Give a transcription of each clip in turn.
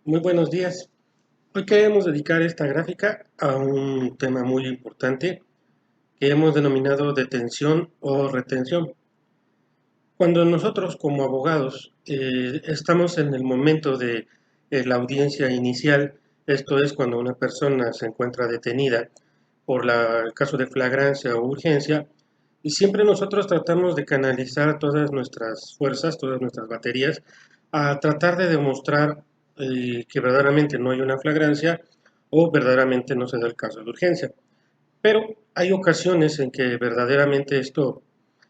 Muy buenos días. Hoy queremos dedicar esta gráfica a un tema muy importante que hemos denominado detención o retención. Cuando nosotros como abogados estamos en el momento de la audiencia inicial, esto es cuando una persona se encuentra detenida por el caso de flagrancia o urgencia, y siempre nosotros tratamos de canalizar todas nuestras fuerzas, todas nuestras baterías, a tratar de demostrar que verdaderamente no hay una flagrancia o verdaderamente no se da el caso de urgencia. Pero hay ocasiones en que verdaderamente esto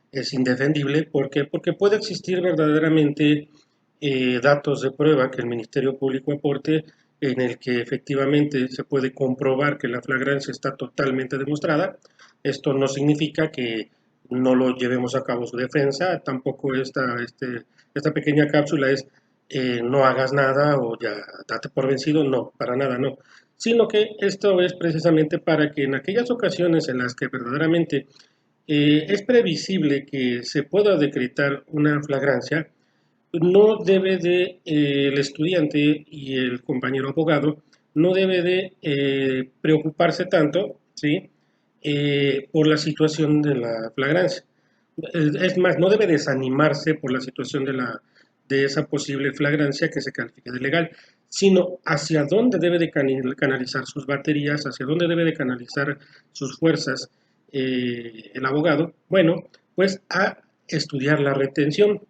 es indefendible. ¿Por qué? Porque puede existir verdaderamente datos de prueba que el Ministerio Público aporte en el que efectivamente se puede comprobar que la flagrancia está totalmente demostrada. Esto no significa que no lo llevemos a cabo su defensa, tampoco esta pequeña cápsula es no hagas nada o ya date por vencido, no, para nada no, sino que esto es precisamente para que en aquellas ocasiones en las que verdaderamente es previsible que se pueda decretar una flagrancia, no debe de el estudiante y el compañero abogado no debe de preocuparse tanto, ¿sí? Por la situación de la flagrancia. Es más, no debe desanimarse por la situación de esa posible flagrancia que se califique de legal, sino hacia dónde debe de canalizar sus baterías, hacia dónde debe de canalizar sus fuerzas el abogado. Bueno, pues a estudiar la retención.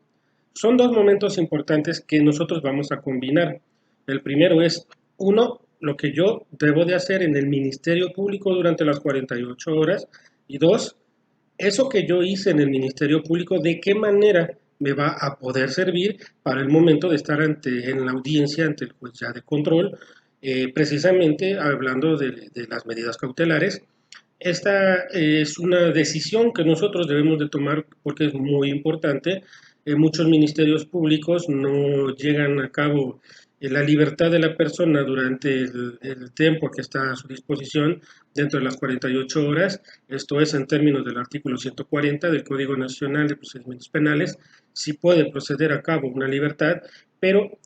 Son dos momentos importantes que nosotros vamos a combinar. El primero es, uno, lo que yo debo de hacer en el Ministerio Público durante las 48 horas, y dos, eso que yo hice en el Ministerio Público, ¿de qué manera me va a poder servir para el momento de estar en la audiencia ante el juez ya de control? Precisamente hablando de las medidas cautelares. Esta es una decisión que nosotros debemos de tomar porque es muy importante. Muchos ministerios públicos no llegan a cabo la libertad de la persona durante el tiempo que está a su disposición dentro de las 48 horas. Esto es en términos del artículo 140 del Código Nacional de Procedimientos Penales. Sí puede proceder a cabo una libertad, pero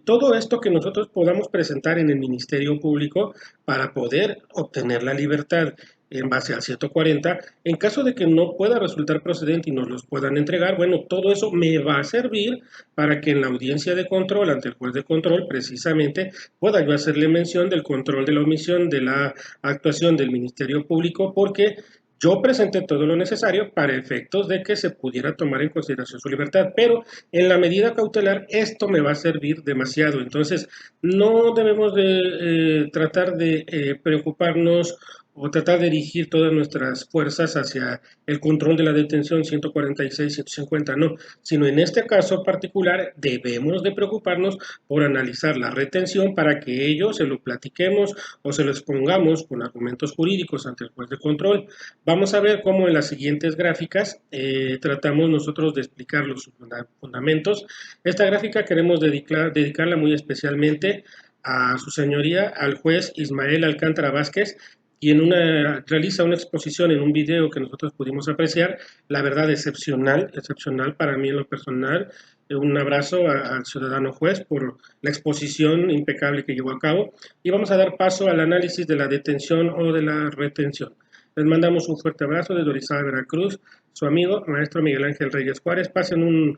todo esto que nosotros podamos presentar en el Ministerio Público para poder obtener la libertad en base al 140, en caso de que no pueda resultar procedente y nos los puedan entregar, bueno, todo eso me va a servir para que en la audiencia de control ante el juez de control precisamente pueda yo hacerle mención del control de la omisión de la actuación del Ministerio Público, porque yo presenté todo lo necesario para efectos de que se pudiera tomar en consideración su libertad, pero en la medida cautelar esto me va a servir demasiado. Entonces, no debemos de tratar de preocuparnos o tratar de dirigir todas nuestras fuerzas hacia el control de la detención 146, 150, no, sino en este caso particular debemos de preocuparnos por analizar la retención para que ello se lo platiquemos o se lo expongamos con argumentos jurídicos ante el juez de control. Vamos a ver cómo en las siguientes gráficas tratamos nosotros de explicar los fundamentos. Esta gráfica queremos dedicarla muy especialmente a su señoría, al juez Ismael Alcántara Vázquez, quien realiza una exposición en un video que nosotros pudimos apreciar, la verdad excepcional, excepcional para mí en lo personal. Un abrazo al ciudadano juez por la exposición impecable que llevó a cabo y vamos a dar paso al análisis de la detención o de la retención. Les mandamos un fuerte abrazo desde Orizaba, Veracruz, su amigo, maestro Miguel Ángel Reyes Juárez. Pasen un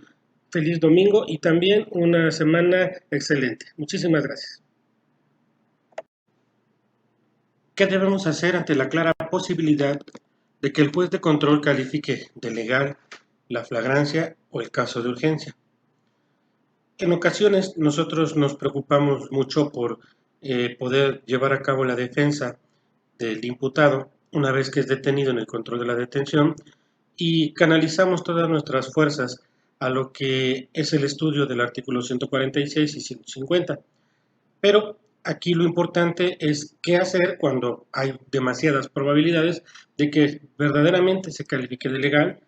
feliz domingo y también una semana excelente. Muchísimas gracias. ¿Qué debemos hacer ante la clara posibilidad de que el juez de control califique de legal la flagrancia o el caso de urgencia? En ocasiones nosotros nos preocupamos mucho por poder llevar a cabo la defensa del imputado una vez que es detenido en el control de la detención y canalizamos todas nuestras fuerzas a lo que es el estudio del artículo 146 y 150. Pero aquí lo importante es qué hacer cuando hay demasiadas probabilidades de que verdaderamente se califique de legal.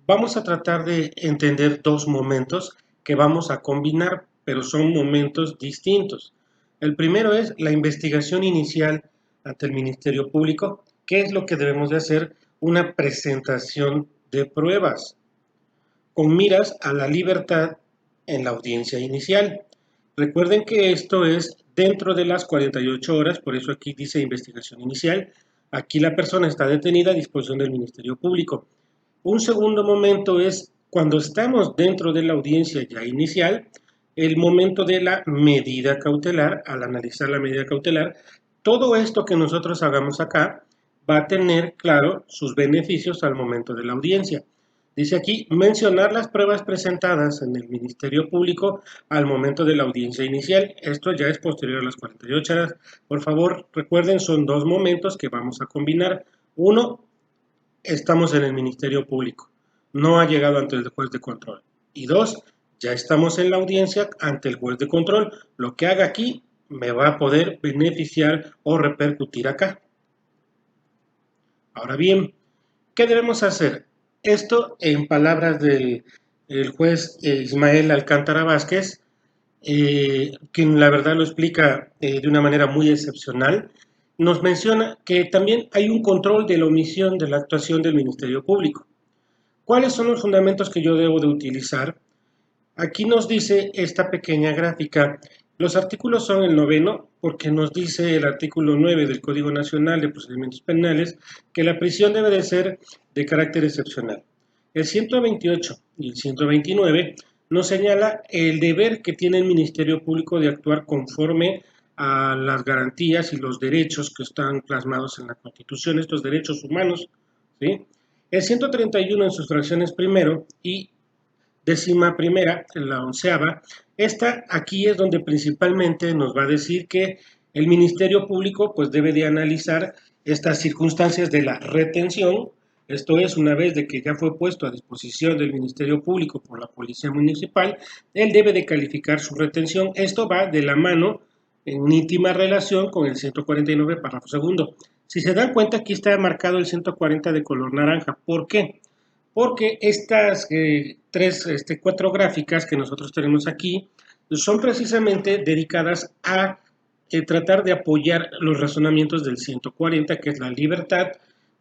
Vamos a tratar de entender dos momentos que vamos a combinar, pero son momentos distintos. El primero es la investigación inicial ante el Ministerio Público. ¿Qué es lo que debemos de hacer? Una presentación de pruebas con miras a la libertad en la audiencia inicial. Recuerden que esto es dentro de las 48 horas, por eso aquí dice investigación inicial. Aquí la persona está detenida a disposición del Ministerio Público. Un segundo momento es cuando estamos dentro de la audiencia ya inicial, el momento de la medida cautelar. Al analizar la medida cautelar, todo esto que nosotros hagamos acá va a tener, claro, sus beneficios al momento de la audiencia. Dice aquí, mencionar las pruebas presentadas en el Ministerio Público al momento de la audiencia inicial. Esto ya es posterior a las 48 horas. Por favor, recuerden, son dos momentos que vamos a combinar. Uno, estamos en el Ministerio Público, no ha llegado ante el juez de control. Y dos, ya estamos en la audiencia ante el juez de control. Lo que haga aquí me va a poder beneficiar o repercutir acá. Ahora bien, ¿qué debemos hacer? Esto en palabras del juez Ismael Alcántara Vázquez, quien la verdad lo explica de una manera muy excepcional, nos menciona que también hay un control de la omisión de la actuación del Ministerio Público. ¿Cuáles son los fundamentos que yo debo de utilizar? Aquí nos dice esta pequeña gráfica. Los artículos son el noveno, porque nos dice el artículo 9 del Código Nacional de Procedimientos Penales que la prisión debe de ser de carácter excepcional. El 128 y el 129 nos señala el deber que tiene el Ministerio Público de actuar conforme a las garantías y los derechos que están plasmados en la Constitución, estos derechos humanos, ¿sí? El 131 en sus fracciones primero y décima primera, la onceava, esta aquí es donde principalmente nos va a decir que el Ministerio Público pues debe de analizar estas circunstancias de la retención. Esto es, una vez de que ya fue puesto a disposición del Ministerio Público por la Policía Municipal, él debe de calificar su retención. Esto va de la mano en íntima relación con el 149, párrafo segundo. Si se dan cuenta, aquí está marcado el 140 de color naranja. ¿Por qué? Porque estas cuatro gráficas que nosotros tenemos aquí son precisamente dedicadas a tratar de apoyar los razonamientos del 140, que es la libertad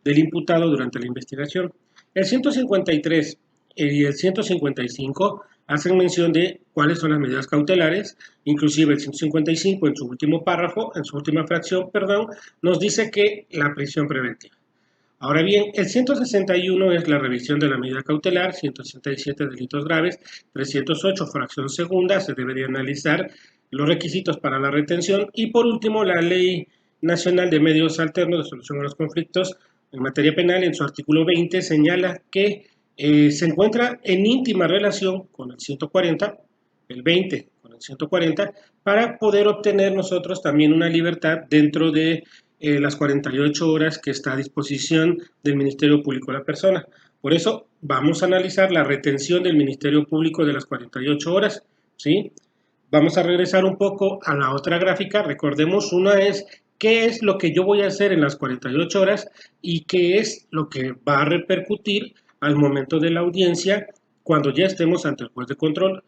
del imputado durante la investigación. El 153 y el 155 hacen mención de cuáles son las medidas cautelares, inclusive el 155 en su último párrafo, en su última fracción, perdón, nos dice que la prisión preventiva. Ahora bien, el 161 es la revisión de la medida cautelar, 167 delitos graves, 308 fracción segunda, se debería analizar los requisitos para la retención y por último la Ley Nacional de Medios Alternos de Solución a los Conflictos en materia penal en su artículo 20 señala que se encuentra en íntima relación con el 140, el 20 con el 140, para poder obtener nosotros también una libertad dentro de las 48 horas que está a disposición del Ministerio Público de la persona. Por eso vamos a analizar la retención del Ministerio Público de las 48 horas, ¿sí? Vamos a regresar un poco a la otra gráfica. Recordemos, una es qué es lo que yo voy a hacer en las 48 horas y qué es lo que va a repercutir al momento de la audiencia cuando ya estemos ante el juez de control.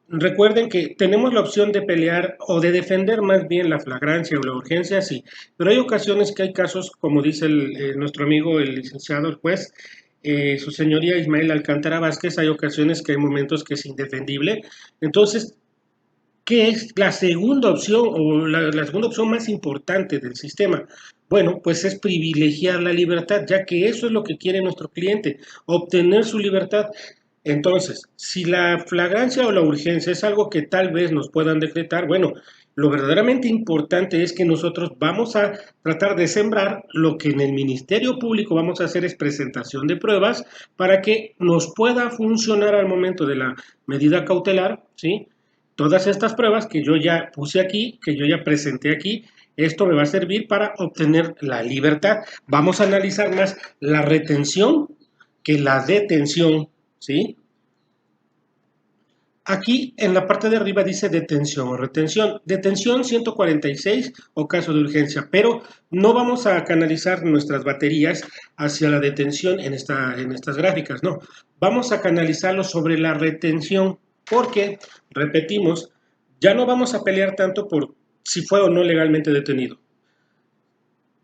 Recuerden que tenemos la opción de pelear o de defender más bien la flagrancia o la urgencia, sí, pero hay ocasiones que hay casos, como dice nuestro amigo el licenciado, el juez, su señoría Ismael Alcántara Vázquez, hay ocasiones que hay momentos que es indefendible. Entonces, ¿qué es la segunda opción o la segunda opción más importante del sistema? Bueno, pues es privilegiar la libertad, ya que eso es lo que quiere nuestro cliente, obtener su libertad. Entonces, si la flagrancia o la urgencia es algo que tal vez nos puedan decretar, bueno, lo verdaderamente importante es que nosotros vamos a tratar de sembrar lo que en el Ministerio Público vamos a hacer es presentación de pruebas para que nos pueda funcionar al momento de la medida cautelar, ¿sí? Todas estas pruebas que yo ya puse aquí, que yo ya presenté aquí, esto me va a servir para obtener la libertad. Vamos a analizar más la retención que la detención, ¿sí? Aquí en la parte de arriba dice detención o retención. Detención 146 o caso de urgencia, pero no vamos a canalizar nuestras baterías hacia la detención en estas gráficas, no. Vamos a canalizarlo sobre la retención porque, repetimos, ya no vamos a pelear tanto por si fue o no legalmente detenido.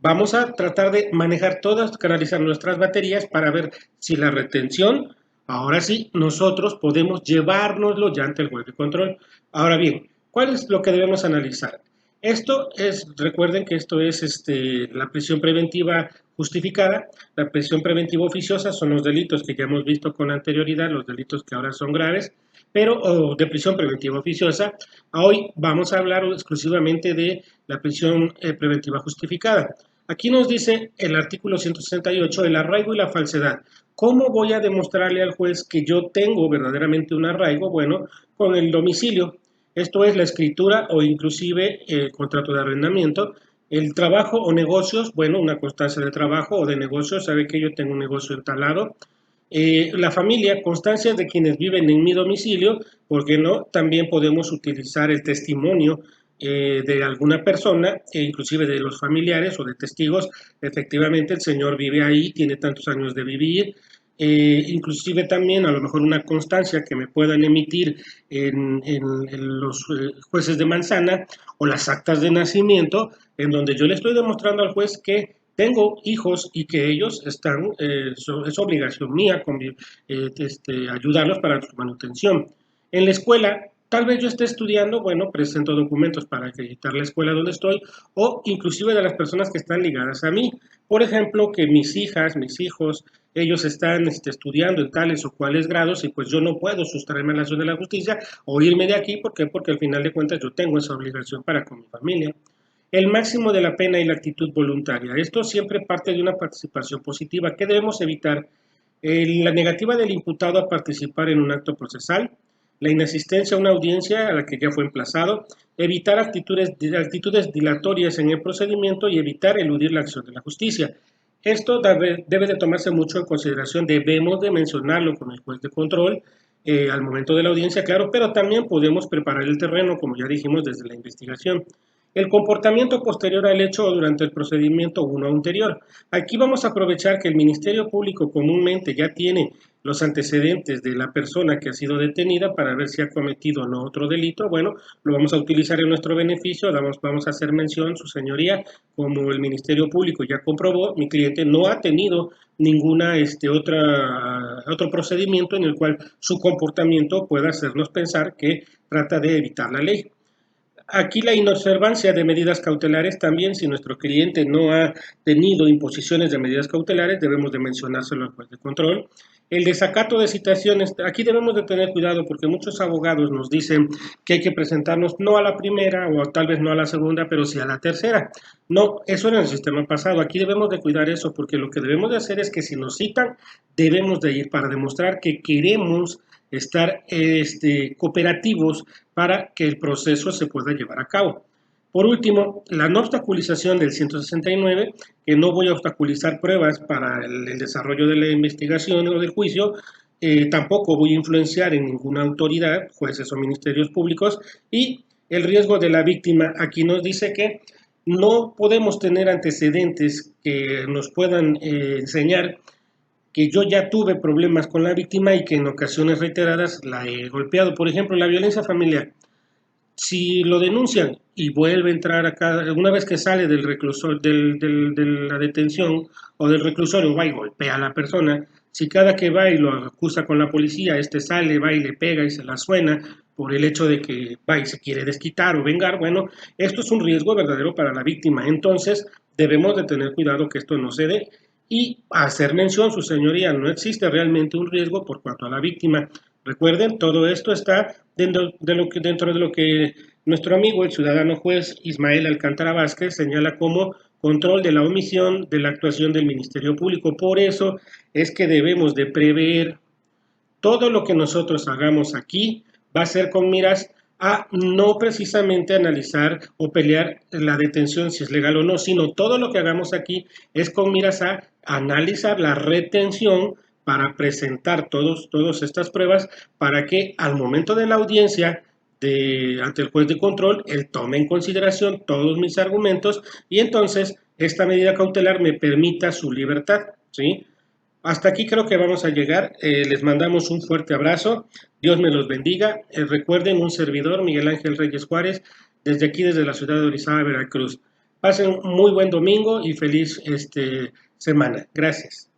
Vamos a tratar de manejar todas, canalizar nuestras baterías para ver si la retención, ahora sí, nosotros podemos llevárnoslo ya ante el juez de control. Ahora bien, ¿Cuál es lo que debemos analizar? Recuerden que esto es la prisión preventiva justificada. La prisión preventiva oficiosa son los delitos que ya hemos visto con anterioridad, los delitos que ahora son graves, pero de prisión preventiva oficiosa. Hoy vamos a hablar exclusivamente de la prisión preventiva justificada. Aquí nos dice el artículo 168, el arraigo y la falsedad. ¿Cómo voy a demostrarle al juez que yo tengo verdaderamente un arraigo? Bueno, con el domicilio. Esto es la escritura o inclusive el contrato de arrendamiento. El trabajo o negocios, bueno, una constancia de trabajo o de negocios, sabe que yo tengo un negocio instalado. La familia, constancias de quienes viven en mi domicilio, porque no, también podemos utilizar el testimonio de alguna persona, e inclusive de los familiares o de testigos. Efectivamente, el señor vive ahí, tiene tantos años de vivir. Inclusive también a lo mejor una constancia que me puedan emitir en los jueces de manzana o las actas de nacimiento, en donde yo le estoy demostrando al juez que tengo hijos y que ellos están, es obligación mía ayudarlos para su manutención. En la escuela, tal vez yo esté estudiando, bueno, presento documentos para acreditar la escuela donde estoy o inclusive de las personas que están ligadas a mí. Por ejemplo, que mis hijas, mis hijos, ellos están estudiando en tales o cuales grados y pues yo no puedo sustraerme a la acción de la justicia o irme de aquí. ¿Por qué? Porque al final de cuentas yo tengo esa obligación para con mi familia. El máximo de la pena y la actitud voluntaria. Esto siempre parte de una participación positiva. ¿Qué debemos evitar? La negativa del imputado a participar en un acto procesal, la inasistencia a una audiencia a la que ya fue emplazado, evitar actitudes dilatorias en el procedimiento y evitar eludir la acción de la justicia. Esto debe de tomarse mucho en consideración, debemos de mencionarlo con el juez de control al momento de la audiencia, claro, pero también podemos preparar el terreno, como ya dijimos, desde la investigación. El comportamiento posterior al hecho o durante el procedimiento uno anterior. Aquí vamos a aprovechar que el Ministerio Público comúnmente ya tiene los antecedentes de la persona que ha sido detenida para ver si ha cometido o no otro delito. Bueno, lo vamos a utilizar en nuestro beneficio, vamos a hacer mención, su señoría, como el Ministerio Público ya comprobó, mi cliente no ha tenido ninguna otro procedimiento en el cual su comportamiento pueda hacernos pensar que trata de evitar la ley. Aquí la inobservancia de medidas cautelares también, si nuestro cliente no ha tenido imposiciones de medidas cautelares, debemos de mencionárselo al juez de control. El desacato de citaciones, aquí debemos de tener cuidado porque muchos abogados nos dicen que hay que presentarnos no a la primera o tal vez no a la segunda, pero sí a la tercera. No, eso era en el sistema pasado. Aquí debemos de cuidar eso porque lo que debemos de hacer es que si nos citan, debemos de ir para demostrar que queremos estar cooperativos para que el proceso se pueda llevar a cabo. Por último, la no obstaculización del 169, que no voy a obstaculizar pruebas para el desarrollo de la investigación o del juicio, tampoco voy a influenciar en ninguna autoridad, jueces o ministerios públicos, y el riesgo de la víctima aquí nos dice que no podemos tener antecedentes que nos puedan enseñar que yo ya tuve problemas con la víctima y que en ocasiones reiteradas la he golpeado. Por ejemplo, la violencia familiar. Si lo denuncian y vuelve a entrar acá, una vez que sale del reclusor, de la detención o del reclusorio, va y golpea a la persona, si cada que va y lo acusa con la policía, sale, va y le pega y se la suena por el hecho de que va y se quiere desquitar o vengar, bueno, esto es un riesgo verdadero para la víctima. Entonces, debemos de tener cuidado que esto no se dé y hacer mención, su señoría, no existe realmente un riesgo por cuanto a la víctima. Recuerden, todo esto está dentro de lo que nuestro amigo, el ciudadano juez Ismael Alcántara Vázquez, señala como control de la omisión de la actuación del Ministerio Público. Por eso es que debemos de prever todo lo que nosotros hagamos aquí va a ser con miras a no precisamente analizar o pelear la detención si es legal o no, sino todo lo que hagamos aquí es con miras a analizar la retención para presentar todas estas pruebas para que al momento de la audiencia ante el juez de control, él tome en consideración todos mis argumentos y entonces esta medida cautelar me permita su libertad, ¿sí? Hasta aquí creo que vamos a llegar. Les mandamos un fuerte abrazo. Dios me los bendiga. Recuerden un servidor, Miguel Ángel Reyes Juárez, desde aquí, desde la ciudad de Orizaba, Veracruz. Pasen un muy buen domingo y feliz semana. Gracias.